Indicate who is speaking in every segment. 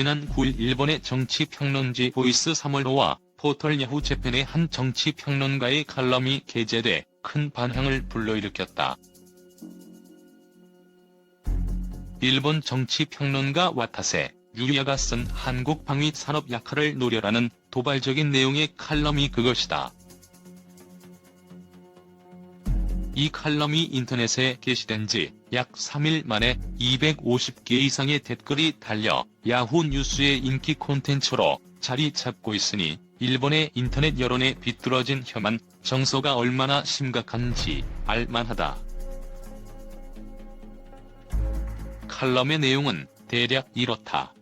Speaker 1: 지난 9일 일본의 정치평론지 보이스 3월호와 포털 야후 재팬의 한 정치평론가의 칼럼이 게재돼 큰 반향을 불러일으켰다. 일본 정치평론가 와타세 유리아가 쓴 한국 방위 산업 약화를 노려라는 도발적인 내용의 칼럼이 그것이다. 이 칼럼이 인터넷에 게시된 지 약 3일 만에 250개 이상의 댓글이 달려 야후 뉴스의 인기 콘텐츠로 자리 잡고 있으니 일본의 인터넷 여론에 비뚤어진 혐한 정서가 얼마나 심각한지 알만하다. 칼럼의 내용은 대략 이렇다.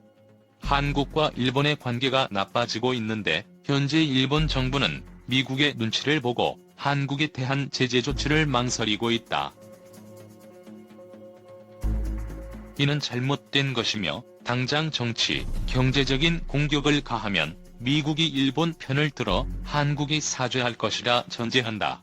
Speaker 1: 한국과 일본의 관계가 나빠지고 있는데 현재 일본 정부는 미국의 눈치를 보고 한국에 대한 제재 조치를 망설이고 있다. 이는 잘못된 것이며 당장 정치, 경제적인 공격을 가하면 미국이 일본 편을 들어 한국이 사죄할 것이라 전제한다.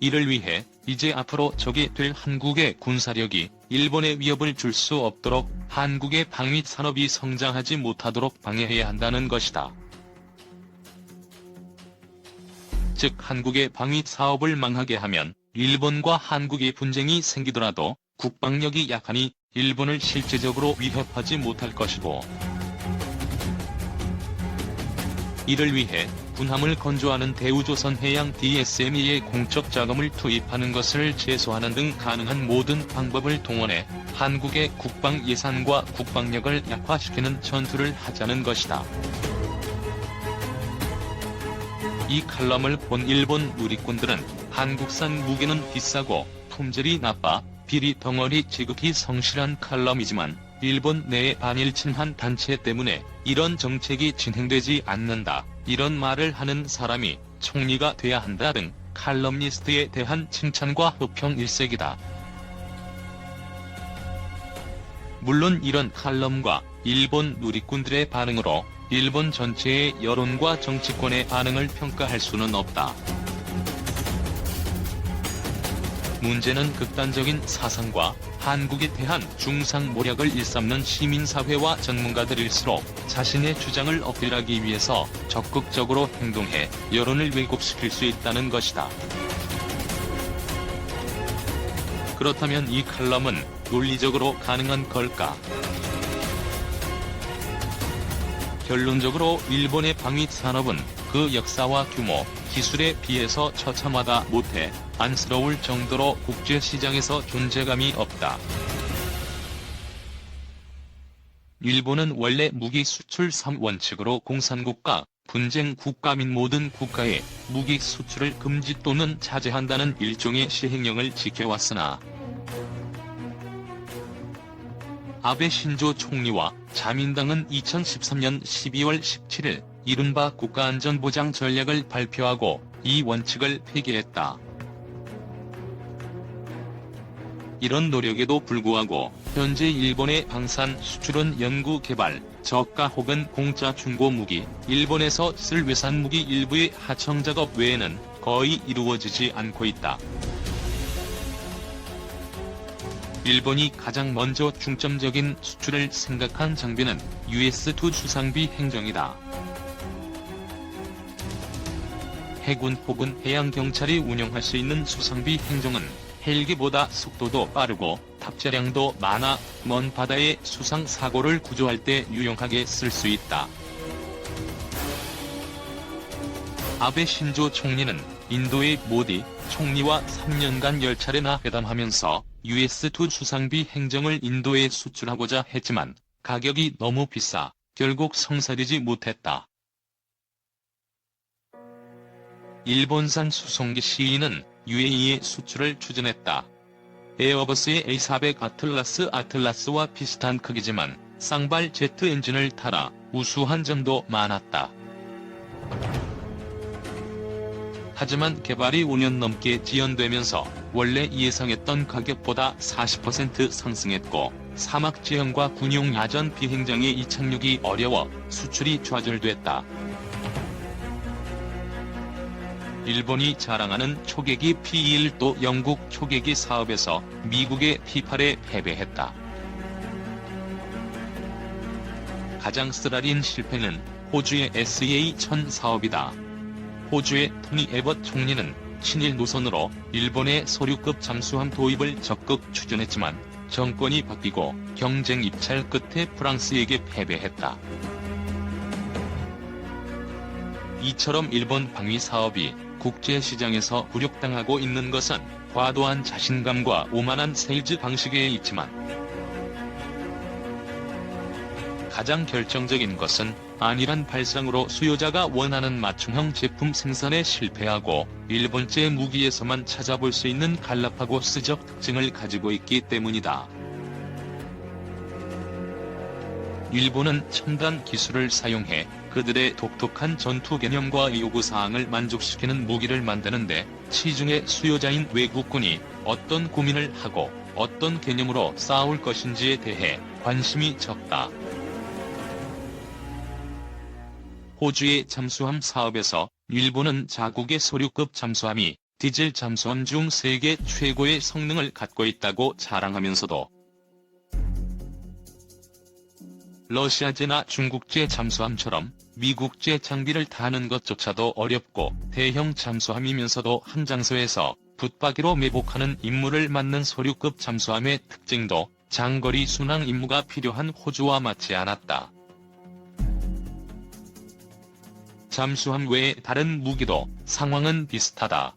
Speaker 1: 이를 위해 이제 앞으로 적이 될 한국의 군사력이 일본에 위협을 줄 수 없도록 한국의 방위 산업이 성장하지 못하도록 방해해야 한다는 것이다. 즉 한국의 방위 사업을 망하게 하면 일본과 한국의 분쟁이 생기더라도 국방력이 약하니 일본을 실제적으로 위협하지 못할 것이고, 이를 위해 군함을 건조하는 대우조선 해양 DSME에 공적 자금을 투입하는 것을 제소하는 등 가능한 모든 방법을 동원해 한국의 국방 예산과 국방력을 약화시키는 전투를 하자는 것이다. 이 칼럼을 본 일본 누리꾼들은 한국산 무기는 비싸고 품질이 나빠 비리 덩어리 지극히 성실한 칼럼이지만 일본 내의 반일 친한 단체 때문에 이런 정책이 진행되지 않는다, 이런 말을 하는 사람이 총리가 돼야 한다 등 칼럼니스트에 대한 칭찬과 호평 일색이다. 물론 이런 칼럼과 일본 누리꾼들의 반응으로 일본 전체의 여론과 정치권의 반응을 평가할 수는 없다. 문제는 극단적인 사상과 한국에 대한 중상모략을 일삼는 시민사회와 전문가들일수록 자신의 주장을 어필하기 위해서 적극적으로 행동해 여론을 왜곡시킬 수 있다는 것이다. 그렇다면 이 칼럼은 논리적으로 가능한 걸까? 결론적으로 일본의 방위 산업은 그 역사와 규모, 기술에 비해서 처참하다 못해 안쓰러울 정도로 국제시장에서 존재감이 없다. 일본은 원래 무기 수출 3원칙으로 공산국가, 분쟁 국가 및 모든 국가에 무기 수출을 금지 또는 자제한다는 일종의 시행령을 지켜왔으나 아베 신조 총리와 자민당은 2013년 12월 17일 이른바 국가안전보장 전략을 발표하고 이 원칙을 폐기했다. 이런 노력에도 불구하고 현재 일본의 방산 수출은 연구 개발, 저가 혹은 공짜 중고 무기, 일본에서 쓸 외산 무기 일부의 하청 작업 외에는 거의 이루어지지 않고 있다. 일본이 가장 먼저 중점적인 수출을 생각한 장비는 US2 수상비 행정이다. 해군 혹은 해양경찰이 운영할 수 있는 수상비 행정은 헬기보다 속도도 빠르고 탑재량도 많아 먼 바다의 수상 사고를 구조할 때 유용하게 쓸 수 있다. 아베 신조 총리는 인도의 모디 총리와 3년간 10차례나 회담하면서 US2 수상비 행정을 인도에 수출하고자 했지만 가격이 너무 비싸 결국 성사되지 못했다. 일본산 수송기 시인은 UAE의 수출을 추진했다. 에어버스의 A400 아틀라스와 비슷한 크기지만 쌍발 제트 엔진을 달아 우수한 점도 많았다. 하지만 개발이 5년 넘게 지연되면서 원래 예상했던 가격보다 40% 상승했고 사막 지형과 군용 야전 비행장의 이착륙이 어려워 수출이 좌절됐다. 일본이 자랑하는 초계기 P-1도 영국 초계기 사업에서 미국의 P-8에 패배했다. 가장 쓰라린 실패는 호주의 SEA-1000 사업이다. 호주의 토니 에벗 총리는 친일 노선으로 일본의 소류급 잠수함 도입을 적극 추진했지만 정권이 바뀌고 경쟁 입찰 끝에 프랑스에게 패배했다. 이처럼 일본 방위 사업이 국제시장에서 굴욕당하고 있는 것은 과도한 자신감과 오만한 세일즈 방식에 있지만 가장 결정적인 것은 안일한 발상으로 수요자가 원하는 맞춤형 제품 생산에 실패하고 일본제 무기에서만 찾아볼 수 있는 갈라파고스적 특징을 가지고 있기 때문이다. 일본은 첨단 기술을 사용해 그들의 독특한 전투 개념과 요구사항을 만족시키는 무기를 만드는데 시중의 수요자인 외국군이 어떤 고민을 하고 어떤 개념으로 싸울 것인지에 대해 관심이 적다. 호주의 잠수함 사업에서 일본은 자국의 소류급 잠수함이 디젤 잠수함 중 세계 최고의 성능을 갖고 있다고 자랑하면서도 러시아제나 중국제 잠수함처럼 미국제 장비를 타는 것조차도 어렵고 대형 잠수함이면서도 한 장소에서 붙박이로 매복하는 임무를 맡는 소류급 잠수함의 특징도 장거리 순항 임무가 필요한 호주와 맞지 않았다. 잠수함 외의 다른 무기도 상황은 비슷하다.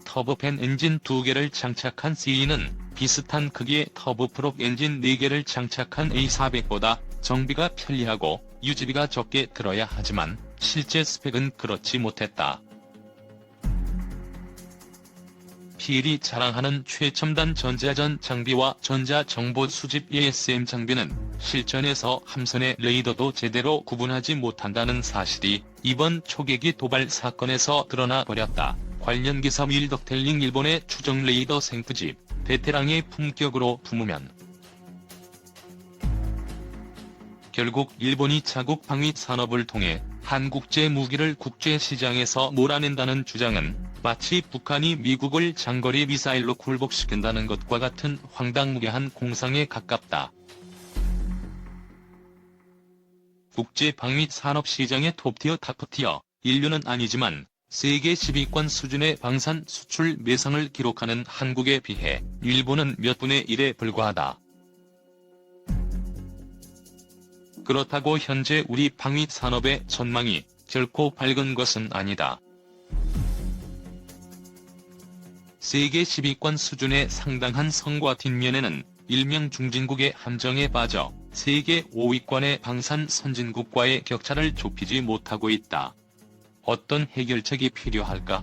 Speaker 1: 터보팬 엔진 2개를 장착한 C는 비슷한 크기의 터보프롭 엔진 4개를 장착한 A400보다 정비가 편리하고 유지비가 적게 들어야 하지만 실제 스펙은 그렇지 못했다. 필이 자랑하는 최첨단 전자전 장비와 전자정보 수집 ASM 장비는 실전에서 함선의 레이더도 제대로 구분하지 못한다는 사실이 이번 초계기 도발 사건에서 드러나 버렸다. 관련 기사 밀덕텔링 일본의 추정 레이더 생프집, 베테랑의 품격으로 품으면 결국 일본이 자국 방위 산업을 통해 한국제 무기를 국제시장에서 몰아낸다는 주장은 마치 북한이 미국을 장거리 미사일로 굴복시킨다는 것과 같은 황당무계한 공상에 가깝다. 국제 방위 산업 시장의 톱티어 타프티어 인류는 아니지만 세계 10위권 수준의 방산 수출 매상을 기록하는 한국에 비해 일본은 몇 분의 1에 불과하다. 그렇다고 현재 우리 방위 산업의 전망이 결코 밝은 것은 아니다. 세계 10위권 수준의 상당한 성과 뒷면에는 일명 중진국의 함정에 빠져 세계 5위권의 방산 선진국과의 격차를 좁히지 못하고 있다. 어떤 해결책이 필요할까?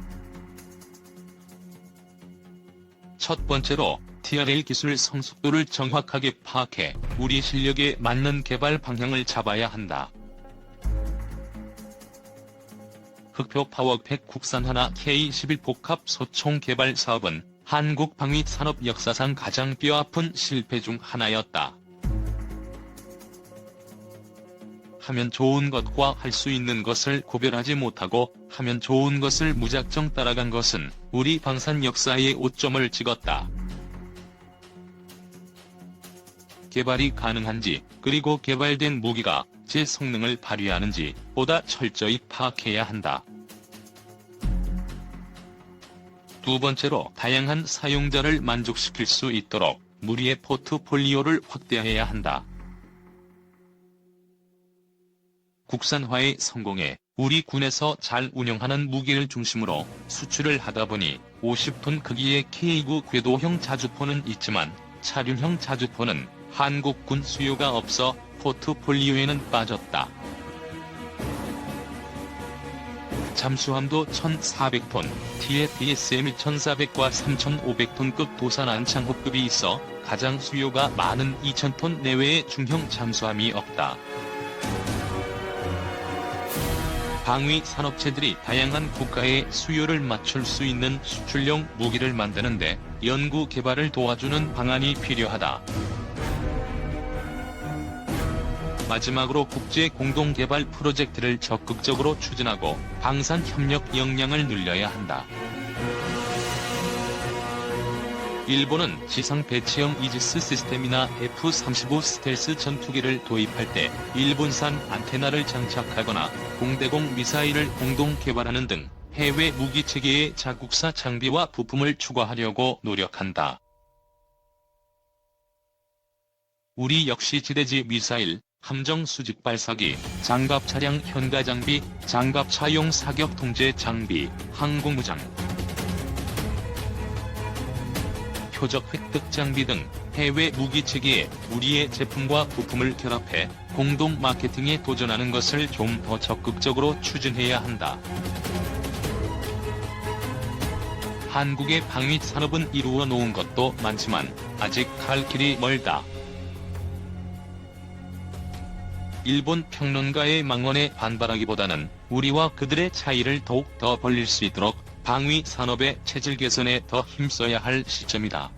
Speaker 1: 첫 번째로 TRL 기술 성숙도를 정확하게 파악해 우리 실력에 맞는 개발 방향을 잡아야 한다. 흑표 파워팩 국산하나 K11 복합 소총 개발 사업은 한국 방위 산업 역사상 가장 뼈아픈 실패 중 하나였다. 하면 좋은 것과 할 수 있는 것을 구별하지 못하고 하면 좋은 것을 무작정 따라간 것은 우리 방산 역사에 오점을 찍었다. 개발이 가능한지 그리고 개발된 무기가 제 성능을 발휘하는지 보다 철저히 파악해야 한다. 두 번째로 다양한 사용자를 만족시킬 수 있도록 무리의 포트폴리오를 확대해야 한다. 국산화의 성공에 우리 군에서 잘 운영하는 무기를 중심으로 수출을 하다 보니 50톤 크기의 K9 궤도형 자주포는 있지만 차륜형 자주포는 한국군 수요가 없어 포트폴리오에는 빠졌다. 잠수함도 1,400톤, TFSM 1,400과 3,500톤급 도산 안창호급이 있어 가장 수요가 많은 2,000톤 내외의 중형 잠수함이 없다. 방위 산업체들이 다양한 국가의 수요를 맞출 수 있는 수출용 무기를 만드는데 연구 개발을 도와주는 방안이 필요하다. 마지막으로 국제 공동 개발 프로젝트를 적극적으로 추진하고 방산 협력 역량을 늘려야 한다. 일본은 지상 배치형 이지스 시스템이나 F-35 스텔스 전투기를 도입할 때 일본산 안테나를 장착하거나 공대공 미사일을 공동 개발하는 등 해외 무기 체계의 자국사 장비와 부품을 추가하려고 노력한다. 우리 역시 지대지 미사일, 함정 수직 발사기, 장갑 차량 현가 장비, 장갑 차용 사격 통제 장비, 항공무장, 표적 획득 장비 등 해외 무기 체계에 우리의 제품과 부품을 결합해 공동 마케팅에 도전하는 것을 좀 더 적극적으로 추진해야 한다. 한국의 방위 산업은 이루어 놓은 것도 많지만 아직 갈 길이 멀다. 일본 평론가의 망언에 반발하기보다는 우리와 그들의 차이를 더욱 더 벌릴 수 있도록 방위 산업의 체질 개선에 더 힘써야 할 시점이다.